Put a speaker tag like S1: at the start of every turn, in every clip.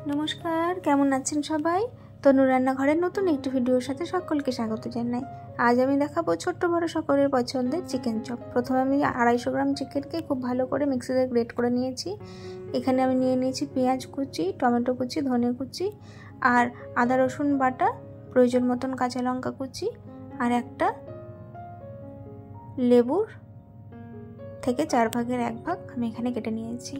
S1: নমস্কার, কেমন আছেন সবাই? তনু রান্নাঘরের নতুন একটি ভিডিওর সাথে সকলকে স্বাগত জানাই। আজ আমি দেখাবো ছোট্ট বড় সকলের পছন্দের চিকেন চপ। প্রথমে আমি 250 গ্রাম চিকেনকে খুব ভালো করে মিক্সিতে গ্রেট করে নিয়েছি। এখানে আমি নিয়ে নিয়েছি পেঁয়াজ কুচি, টমেটো কুচি, ধনে কুচি আর আদা রসুন বাটা, প্রয়োজন মতন কাঁচা লঙ্কা কুচি আর একটা লেবুর থেকে 4 ভাগের 1 ভাগ আমি এখানে কেটে নিয়েছি।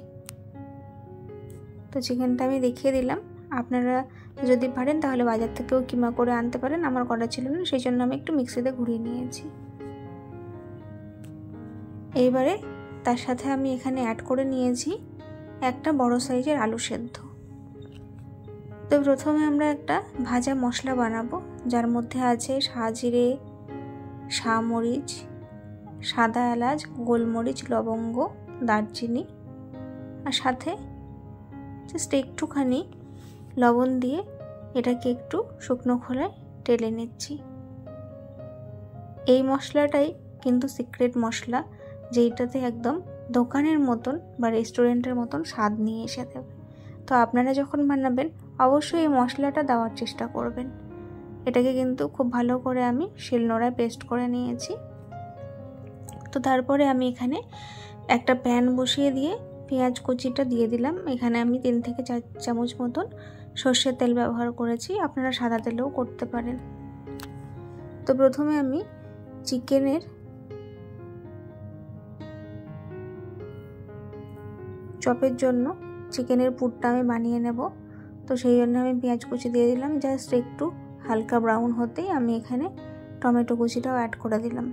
S1: তো চিকেনটা আমি দেখিয়ে দিলাম। আপনারা যদি পারেন তাহলে বাজার থেকেও কিমা করে আনতে পারেন। আমার করা ছিল না, সেই জন্য আমি একটু মিক্সিতে ঘুরিয়ে নিয়েছি। এইবারে তার সাথে আমি এখানে অ্যাড করে নিয়েছি একটা বড় সাইজের আলু সেদ্ধ। তো প্রথমে আমরা একটা ভাজা মশলা বানাবো, যার মধ্যে আছে সাজিরে, শামরিচ, সাদা এলাচ, গোলমরিচ, লবঙ্গ, দারচিনি আর সাথে জাস্ট একটুখানি লবণ দিয়ে এটাকে একটু শুকনো খোলায় টেলে নিচ্ছি। এই মশলাটাই কিন্তু সিক্রেট মশলা, যেইটাতে একদম দোকানের মতন বা রেস্টুরেন্টের মতন স্বাদ নিয়ে এসে দেবে। তো আপনারা যখন বানাবেন অবশ্যই এই মশলাটা দেওয়ার চেষ্টা করবেন। এটাকে কিন্তু খুব ভালো করে আমি শিলনোড়ায় পেস্ট করে নিয়েছি। তো তারপরে আমি এখানে একটা প্যান বসিয়ে দিয়ে পেঁয়াজ কুচিটা দিয়ে দিলাম। এখানে আমি 3 থেকে 4 চামচ মতন সর্ষের তেল ব্যবহার করেছি, আপনারা সাদা তেলেও করতে পারেন। তো প্রথমে আমি চিকেনের চপের জন্য চিকেনের পুরটা আমি বানিয়ে নেব। তো সেই জন্য আমি পেঁয়াজ কুচি দিয়ে দিলাম। জাস্ট একটু হালকা ব্রাউন হতেই আমি এখানে টমেটো কুচিটাও অ্যাড করে দিলাম।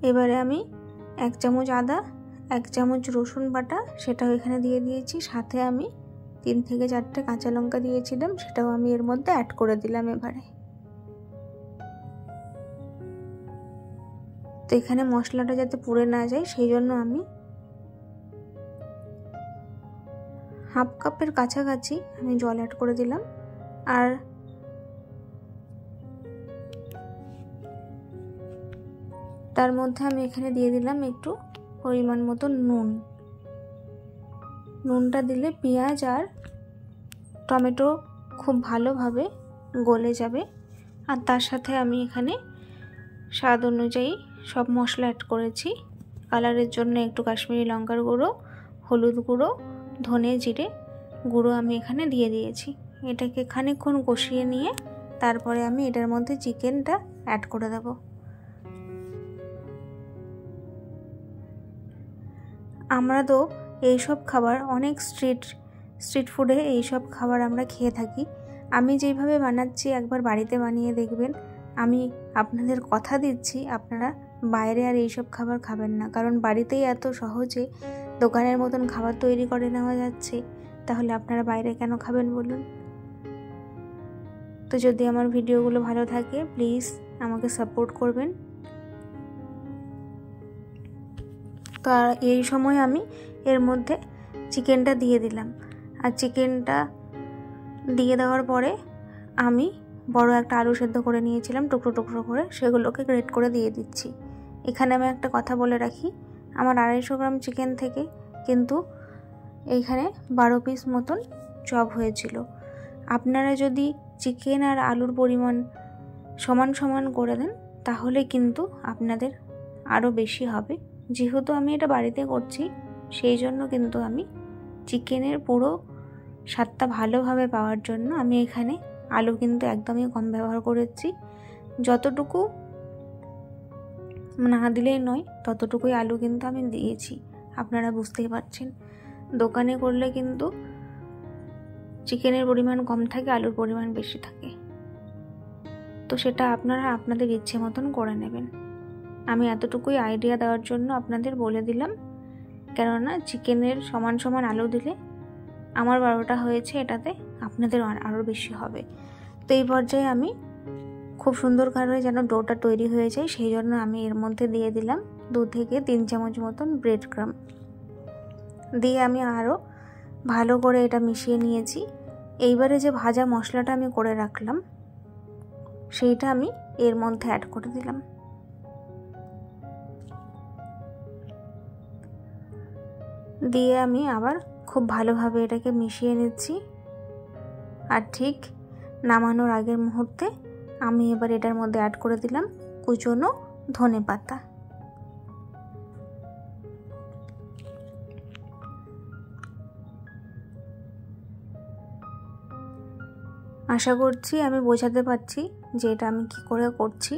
S1: এবারে আমি 1 চামচ আদা, 1 চামচ রসুন বাটা সেটাও এখানে দিয়ে দিয়েছি। সাথে আমি 3 থেকে 4টে কাঁচা লঙ্কা দিয়েছিলাম, সেটাও আমি এর মধ্যে অ্যাড করে দিলাম। এবারে তো এখানে মশলাটা যাতে পুড়ে না যায় সেই জন্য আমি হাফ কাপের কাছাকাছি আমি জল অ্যাড করে দিলাম। আর তার মধ্যে আমি এখানে দিয়ে দিলাম একটু পরিমাণ মতো নুন। নুনটা দিলে পেঁয়াজ আর টমেটো খুব ভালোভাবে গলে যাবে। আর তার সাথে আমি এখানে স্বাদ অনুযায়ী সব মশলা অ্যাড করেছি। কালারের জন্য একটু কাশ্মীরি লঙ্কার গুঁড়ো, হলুদ গুঁড়ো, ধনে জিরে গুঁড়ো আমি এখানে দিয়ে দিয়েছি। এটাকে খানিকক্ষণ কষিয়ে নিয়ে তারপরে আমি এটার মধ্যে চিকেনটা অ্যাড করে দেব। আমরা তো এইসব খাবার অনেক স্ট্রিট ফুডে এইসব খাবার আমরা খেয়ে থাকি। আমি যেইভাবে বানাচ্ছি একবার বাড়িতে বানিয়ে দেখবেন। আমি আপনাদের কথা দিচ্ছি, আপনারা বাইরে আর এইসব খাবার খাবেন না, কারণ বাড়িতেই এত সহজে দোকানের মতন খাবার তৈরি করে নেওয়া যাচ্ছে, তাহলে আপনারা বাইরে কেন খাবেন বলুন? তো যদি আমার ভিডিওগুলো ভালো থাকে প্লিজ আমাকে সাপোর্ট করবেন। তো এই সময় আমি এর মধ্যে চিকেনটা দিয়ে দিলাম। আর চিকেনটা দিয়ে দেওয়ার পরে আমি বড় একটা আলু সেদ্ধ করে নিয়েছিলাম টুকরো টুকরো করে, সেগুলোকে গ্রেট করে দিয়ে দিচ্ছি। এখানে আমি একটা কথা বলে রাখি, আমার 250 গ্রাম চিকেন থেকে কিন্তু এইখানে 12 পিস মতন চপ হয়েছিল। আপনারা যদি চিকেন আর আলুর পরিমাণ সমান সমান করে দেন তাহলে কিন্তু আপনাদের আরও বেশি হবে। যেহেতু আমি এটা বাড়িতে করছি সেই জন্য কিন্তু আমি চিকেনের পুরো স্বাদটা ভালোভাবে পাওয়ার জন্য আমি এখানে আলু কিন্তু একদমই কম ব্যবহার করেছি। যতটুকু না দিলেই নয় ততটুকুই আলু কিন্তু আমি দিয়েছি। আপনারা বুঝতেই পারছেন, দোকানে করলে কিন্তু চিকেনের পরিমাণ কম থাকে, আলুর পরিমাণ বেশি থাকে। তো সেটা আপনারা আপনাদের ইচ্ছে মতন করে নেবেন। আমি এতটুকুই আইডিয়া দেওয়ার জন্য আপনাদের বলে দিলাম, কেননা চিকেনের সমান সমান আলু দিলে আমার 12টা হয়েছে, এটাতে আপনাদের আরও বেশি হবে। তো এই পর্যায়ে আমি খুব সুন্দর করে যেন ডোটা তৈরি হয়ে যায় সেই জন্য আমি এর মধ্যে দিয়ে দিলাম 2 থেকে 3 চামচ মতন ব্রেড ক্রাম্ব দিয়ে আমি আরও ভালো করে এটা মিশিয়ে নিয়েছি। এইবারে যে ভাজা মশলাটা আমি করে রাখলাম সেইটা আমি এর মধ্যে অ্যাড করে দিলাম। দিয়ে আমি আবার খুব ভালোভাবে এটাকে মিশিয়ে নিচ্ছি। আর ঠিক নামানোর আগের মুহূর্তে আমি এবার এটার মধ্যে অ্যাড করে দিলাম কুচনো ধনেপাতা। আশা করছি আমি বোঝাতে পারছি যে এটা আমি কি করে করছি।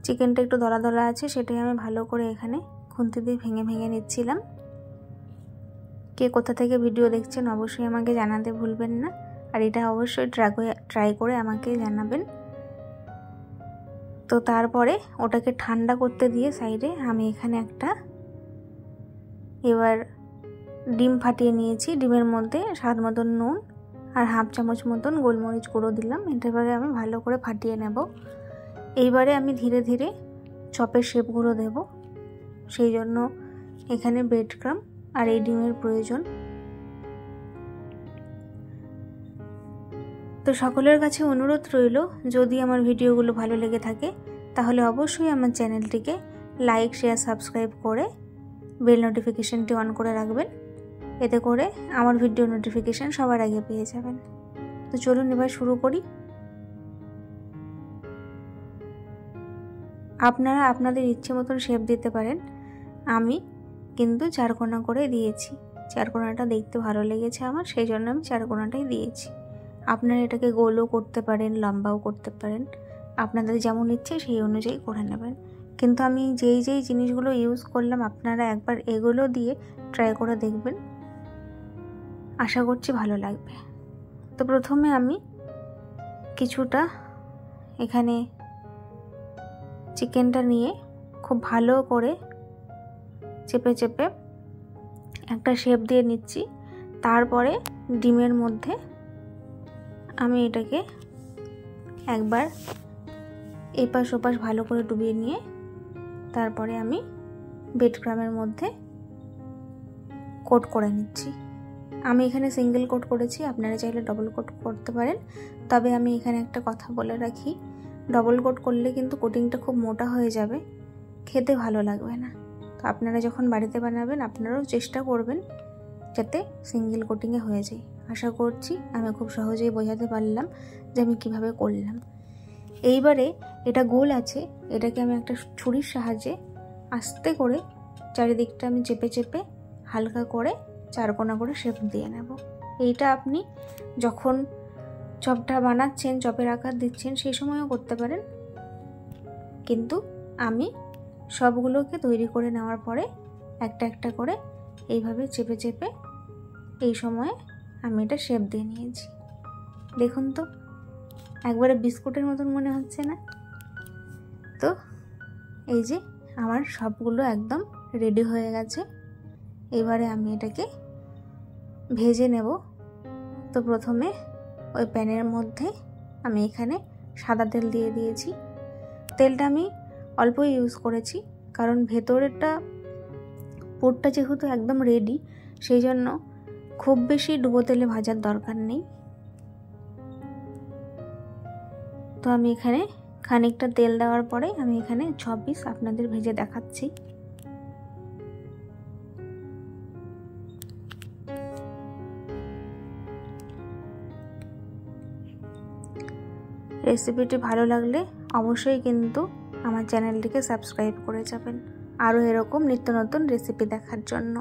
S1: চিকেনটা একটু দলা দলা আছে, সেটাই আমি ভালো করে এখানে খুন্তি দিয়ে ভেঙে ভেঙে নিচ্ছিলাম। কে কোথা থেকে ভিডিও দেখছেন অবশ্যই আমাকে জানাতে ভুলবেন না, আর এটা অবশ্যই ট্রাই করে আমাকে জানাবেন। তো তারপরে ওটাকে ঠান্ডা করতে দিয়ে সাইডে আমি এখানে একটা এবার ডিম ফাটিয়ে নিয়েছি। ডিমের মধ্যে স্বাদ মতন নুন আর হাফ চামচ মতন গোলমরিচ গুঁড়ো দিলাম। এবারে আমি ভালো করে ফাটিয়ে নেব। এইবারে আমি ধীরে ধীরে চপের শেপগুলো দেব, সেই জন্য এখানে ব্রেড ক্রাম আর এই ডিমের প্রয়োজন। তো সকলের কাছে অনুরোধ রইল, যদি আমার ভিডিওগুলো ভালো লেগে থাকে তাহলে অবশ্যই আমার চ্যানেলটিকে লাইক, শেয়ার, সাবস্ক্রাইব করে বেল নোটিফিকেশনটি অন করে রাখবেন। এতে করে আমার ভিডিও নোটিফিকেশন সবার আগে পেয়ে যাবেন। তো চলুন এবার শুরু করি। আপনারা আপনাদের ইচ্ছে মতন শেপ দিতে পারেন। আমি কিন্তু চারকোনা করে দিয়েছি। চারকোনাটা দেখতে ভালো লেগেছে আমার, সেই জন্য আমি চারকোনাটাই দিয়েছি। আপনারা এটাকে গোলও করতে পারেন, লম্বাও করতে পারেন, আপনাদের যেমন ইচ্ছে সেই অনুযায়ী করে নেবেন। কিন্তু আমি যেই যেই জিনিসগুলো ইউজ করলাম আপনারা একবার এগুলো দিয়ে ট্রাই করে দেখবেন, আশা করছি ভালো লাগবে। তো প্রথমে আমি কিছুটা এখানে চিকেনটা নিয়ে খুব ভালো করে চেপে চেপে একটা শেপ দিয়ে নিচ্ছি। তারপরে ডিমের মধ্যে আমি এটাকে একবার এপাশ ওপাশ ভালো করে ডুবিয়ে নিয়ে তারপরে আমি ব্রেড ক্রামের মধ্যে কোট করে নিচ্ছি। আমি এখানে সিঙ্গেল কোট করেছি, আপনারা চাইলে ডবল কোট করতে পারেন। তবে আমি এখানে একটা কথা বলে রাখি, ডবল কোট করলে কিন্তু কোটিংটা খুব মোটা হয়ে যাবে, খেতে ভালো লাগবে না। তো আপনারা যখন বাড়িতে বানাবেন আপনারাও চেষ্টা করবেন যাতে সিঙ্গেল কোটিংয়ে হয়ে যায়। আশা করছি আমি খুব সহজেই বোঝাতে পারলাম যে আমি কিভাবে করলাম। এইবারে এটা গোল আছে, এটাকে আমি একটা ছুরির সাহায্যে আস্তে করে চারিদিকটা আমি চেপে চেপে হালকা করে চারকোনা করে শেপ দিয়ে নেব। এইটা আপনি যখন চপটা বানাচ্ছেন, চপের আকার দিচ্ছেন, সেই সময়ও করতে পারেন। কিন্তু আমি সবগুলোকে তৈরি করে নেওয়ার পরে একটা একটা করে এইভাবে চেপে চেপে এই সময়ে আমি এটা শেপ দিয়ে নিয়েছি। দেখুন তো একবারে বিস্কুটের মতন মনে হচ্ছে না? তো এই যে আমার সবগুলো একদম রেডি হয়ে গেছে। এবারে আমি এটাকে ভেজে নেব। তো প্রথমে ওই প্যানের মধ্যে আমি এখানে সাদা তেল দিয়ে দিয়েছি। তেলটা আমি অল্প ইউজ করেছি, কারণ ভেতরেরটা পুরটা যেহেতু একদম রেডি, সেই জন্য খুব বেশি ডুবো তেলে ভাজার দরকার নেই। তো আমি এখানে খানিকটা তেল দেওয়ার পরে আমি এখানে 6 পিস আপনাদের ভেজে দেখাচ্ছি। রেসিপিটি ভালো লাগলে অবশ্যই কিন্তু আমার চ্যানেলটিকে সাবস্ক্রাইব করে যাবেন আরও এরকম নিত্য নতুন রেসিপি দেখার জন্য।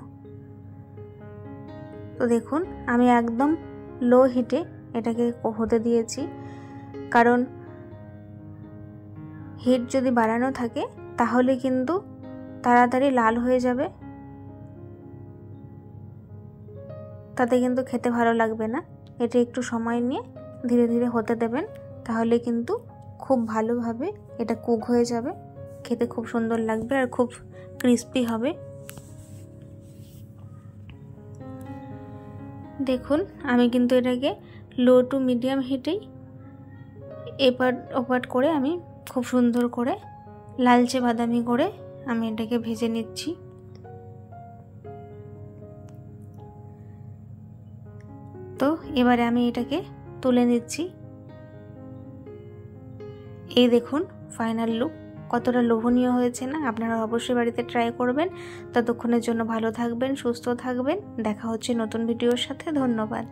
S1: তো দেখুন আমি একদম লো হিটে এটাকে হতে দিয়েছি, কারণ হিট যদি বাড়ানো থাকে তাহলে কিন্তু তাড়াতাড়ি লাল হয়ে যাবে, তাতে কিন্তু খেতে ভালো লাগবে না। এটা একটু সময় নিয়ে ধীরে ধীরে হতে দেবেন, তাহলে কিন্তু খুব ভালোভাবে এটা কুক হয়ে যাবে, খেতে খুব সুন্দর লাগবে আর খুব ক্রিস্পি হবে। দেখুন আমি কিন্তু এটাকে লো টু মিডিয়াম হিটেই এপাট ওপাট করে আমি খুব সুন্দর করে লালচে বাদামি করে আমি এটাকে ভেজে নিচ্ছি। তো এবারে আমি এটাকে তুলে নিচ্ছি। এই দেখুন ফাইনাল লুক কতটা লোভনীয় হয়েছে না? আপনারা অবশ্যই বাড়িতে ট্রাই করবেন। ততক্ষণের জন্য ভালো থাকবেন, সুস্থ থাকবেন। দেখা হচ্ছে নতুন ভিডিওর সাথে। ধন্যবাদ।